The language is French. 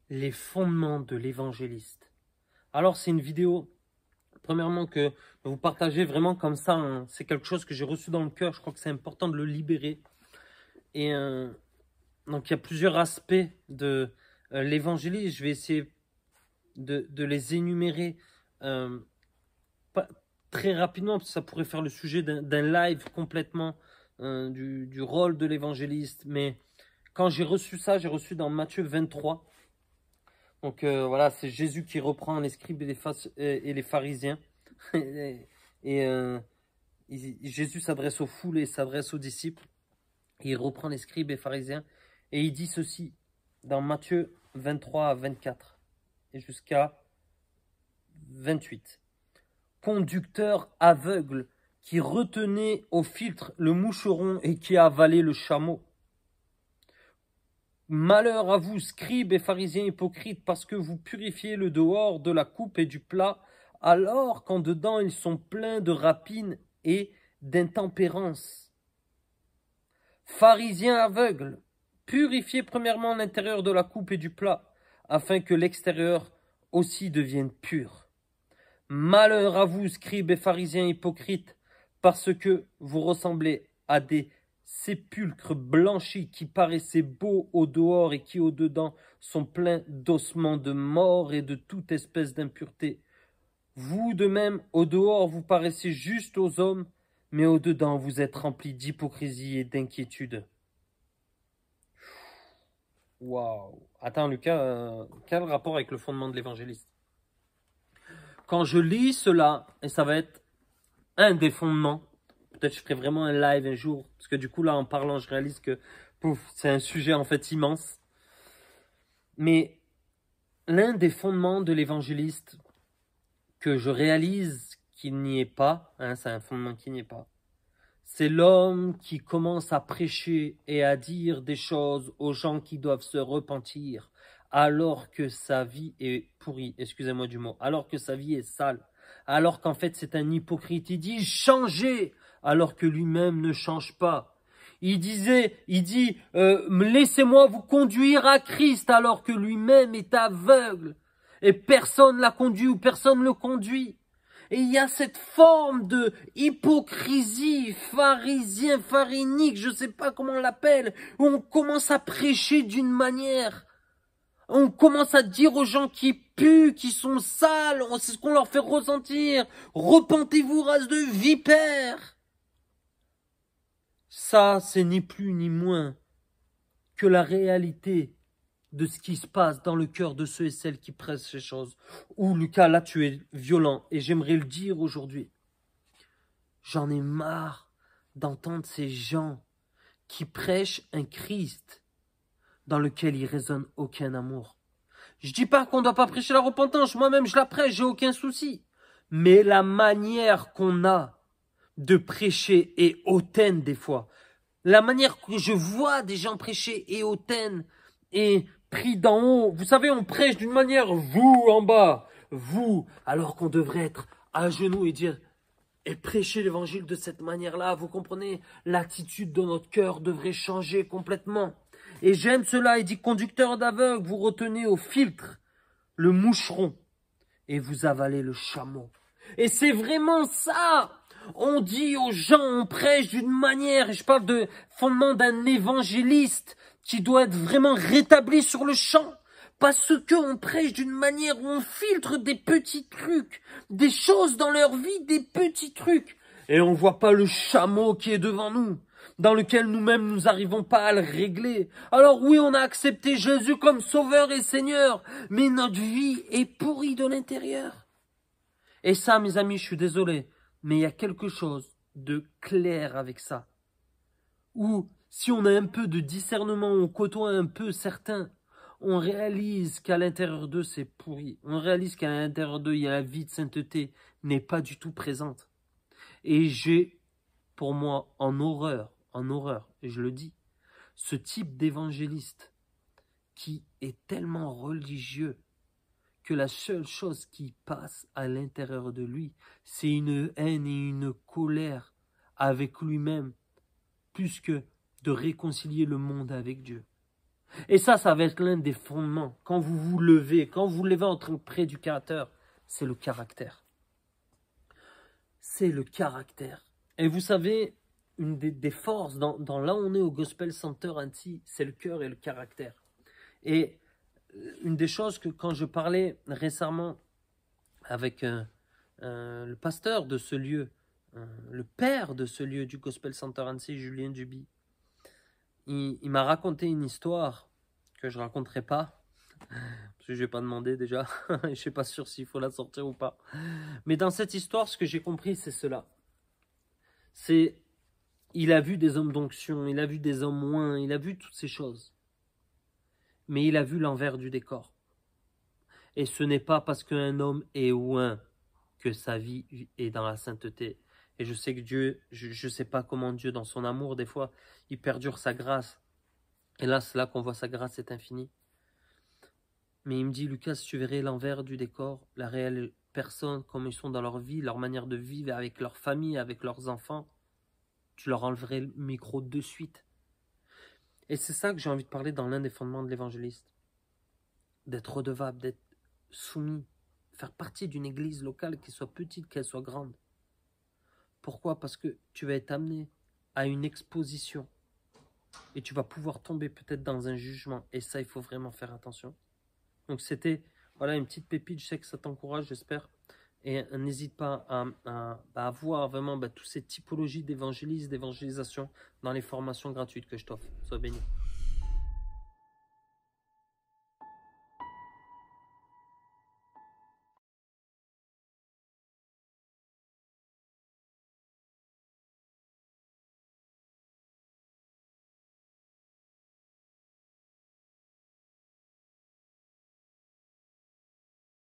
Les fondements de l'évangéliste. Alors, c'est une vidéo, premièrement, que vous partagez vraiment comme ça. Hein. C'est quelque chose que j'ai reçu dans le cœur. Je crois que c'est important de le libérer. Et donc, il y a plusieurs aspects de l'évangéliste. Je vais essayer de les énumérer pas, très rapidement, parce que ça pourrait faire le sujet d'un live complètement du rôle de l'évangéliste. Mais quand j'ai reçu ça, j'ai reçu dans Matthieu 23. Donc voilà, c'est Jésus qui reprend les scribes et les pharisiens. Jésus s'adresse aux foules et s'adresse aux disciples. Et il reprend les scribes et pharisiens. Et il dit ceci dans Matthieu 23 à 24 et jusqu'à 28. Conducteur aveugle qui retenait au filtre le moucheron et qui avalait le chameau. Malheur à vous, scribes et pharisiens hypocrites, parce que vous purifiez le dehors de la coupe et du plat, alors qu'en dedans ils sont pleins de rapine et d'intempérance. Pharisiens aveugles, purifiez premièrement l'intérieur de la coupe et du plat, afin que l'extérieur aussi devienne pur. Malheur à vous, scribes et pharisiens hypocrites, parce que vous ressemblez à des sépulcres blanchis qui paraissaient beaux au dehors et qui au dedans sont pleins d'ossements de mort et de toute espèce d'impureté. Vous de même, au dehors, vous paraissez juste aux hommes, mais au dedans, vous êtes remplis d'hypocrisie et d'inquiétude. Waouh! Attends, Lucas, quel rapport avec le fondement de l'évangéliste? Quand je lis cela, et ça va être un des fondements, peut-être je ferai vraiment un live un jour, parce que du coup là en parlant je réalise que c'est un sujet en fait immense. Mais l'un des fondements de l'évangéliste que je réalise qu'il n'y est pas, hein, c'est un fondement qui n'y est pas, c'est l'homme qui commence à prêcher et à dire des choses aux gens qui doivent se repentir, alors que sa vie est pourrie, excusez-moi du mot, alors que sa vie est sale, alors qu'en fait c'est un hypocrite. Il dit « changez » alors que lui-même ne change pas. Il dit « laissez-moi vous conduire à Christ » alors que lui-même est aveugle. Et personne l'a conduit ou personne le conduit. Et il y a cette forme de hypocrisie pharinique, je ne sais pas comment on l'appelle, où on commence à prêcher d'une manière. On commence à dire aux gens qui puent, qui sont sales, c'est ce qu'on leur fait ressentir. Repentez-vous, race de vipères. Ça, c'est ni plus ni moins que la réalité de ce qui se passe dans le cœur de ceux et celles qui prêchent ces choses. Ouh, Lucas, là, tu es violent, et j'aimerais le dire aujourd'hui. J'en ai marre d'entendre ces gens qui prêchent un Christ dans lequel il résonne aucun amour. Je dis pas qu'on ne doit pas prêcher la repentance, moi-même je la prêche, j'ai aucun souci. Mais la manière qu'on a de prêcher est hautaine des fois. La manière que je vois des gens prêcher est hautaine et pris d'en haut. Vous savez, on prêche d'une manière, vous en bas, vous, alors qu'on devrait être à genoux et dire, et prêcher l'évangile de cette manière-là, vous comprenez, l'attitude de notre cœur devrait changer complètement. Et j'aime cela, il dit, conducteur d'aveugle, vous retenez au filtre le moucheron et vous avalez le chameau. Et c'est vraiment ça. On dit aux gens, on prêche d'une manière, et je parle de fondement d'un évangéliste qui doit être vraiment rétabli sur le champ. Parce qu'on prêche d'une manière où on filtre des petits trucs, des choses dans leur vie, des petits trucs. Et on voit pas le chameau qui est devant nous, dans lequel nous-mêmes nous n'arrivons pas à le régler. Alors oui, on a accepté Jésus comme sauveur et Seigneur, mais notre vie est pourrie de l'intérieur. Et ça, mes amis, je suis désolé, mais il y a quelque chose de clair avec ça. Ou si on a un peu de discernement, on côtoie un peu certains, on réalise qu'à l'intérieur d'eux, c'est pourri. On réalise qu'à l'intérieur d'eux, il y a la vie de sainteté n'est pas du tout présente. Et j'ai, pour moi, en horreur, et je le dis, ce type d'évangéliste qui est tellement religieux que la seule chose qui passe à l'intérieur de lui, c'est une haine et une colère avec lui-même, plus que de réconcilier le monde avec Dieu. Et ça va être l'un des fondements. Quand vous vous levez, quand vous vous levez en tant que prédicateur, c'est le caractère. C'est le caractère. Et vous savez, une des forces dans là où on est au Gospel Center Annecy, c'est le cœur et le caractère. Et une des choses que quand je parlais récemment avec le pasteur de ce lieu, le père de ce lieu du Gospel Center Annecy, Julien Duby, il m'a raconté une histoire que je ne raconterai pas, parce que je ne vais pas demander déjà, je ne suis pas sûr s'il faut la sortir ou pas. Mais dans cette histoire, ce que j'ai compris, c'est cela. C'est, il a vu des hommes d'onction, il a vu des hommes oints, il a vu toutes ces choses. Mais il a vu l'envers du décor. Et ce n'est pas parce qu'un homme est oint que sa vie est dans la sainteté. Et je sais que Dieu, je ne sais pas comment Dieu, dans son amour, des fois, il perdure sa grâce. Et là, c'est là qu'on voit sa grâce est infinie. Mais il me dit, Lucas, tu verrais l'envers du décor, la réelle personne, comme ils sont dans leur vie, leur manière de vivre avec leur famille, avec leurs enfants, tu leur enlèverais le micro de suite. Et c'est ça que j'ai envie de parler dans l'un des fondements de l'évangéliste. D'être redevable, d'être soumis, faire partie d'une église locale, qu'elle soit petite, qu'elle soit grande. Pourquoi? Parce que tu vas être amené à une exposition et tu vas pouvoir tomber peut-être dans un jugement. Et ça, il faut vraiment faire attention. Donc c'était voilà une petite pépite, je sais que ça t'encourage, j'espère. Et n'hésite pas à voir vraiment toutes ces typologies d'évangélisme, d'évangélisation dans les formations gratuites que je t'offre. Sois béni.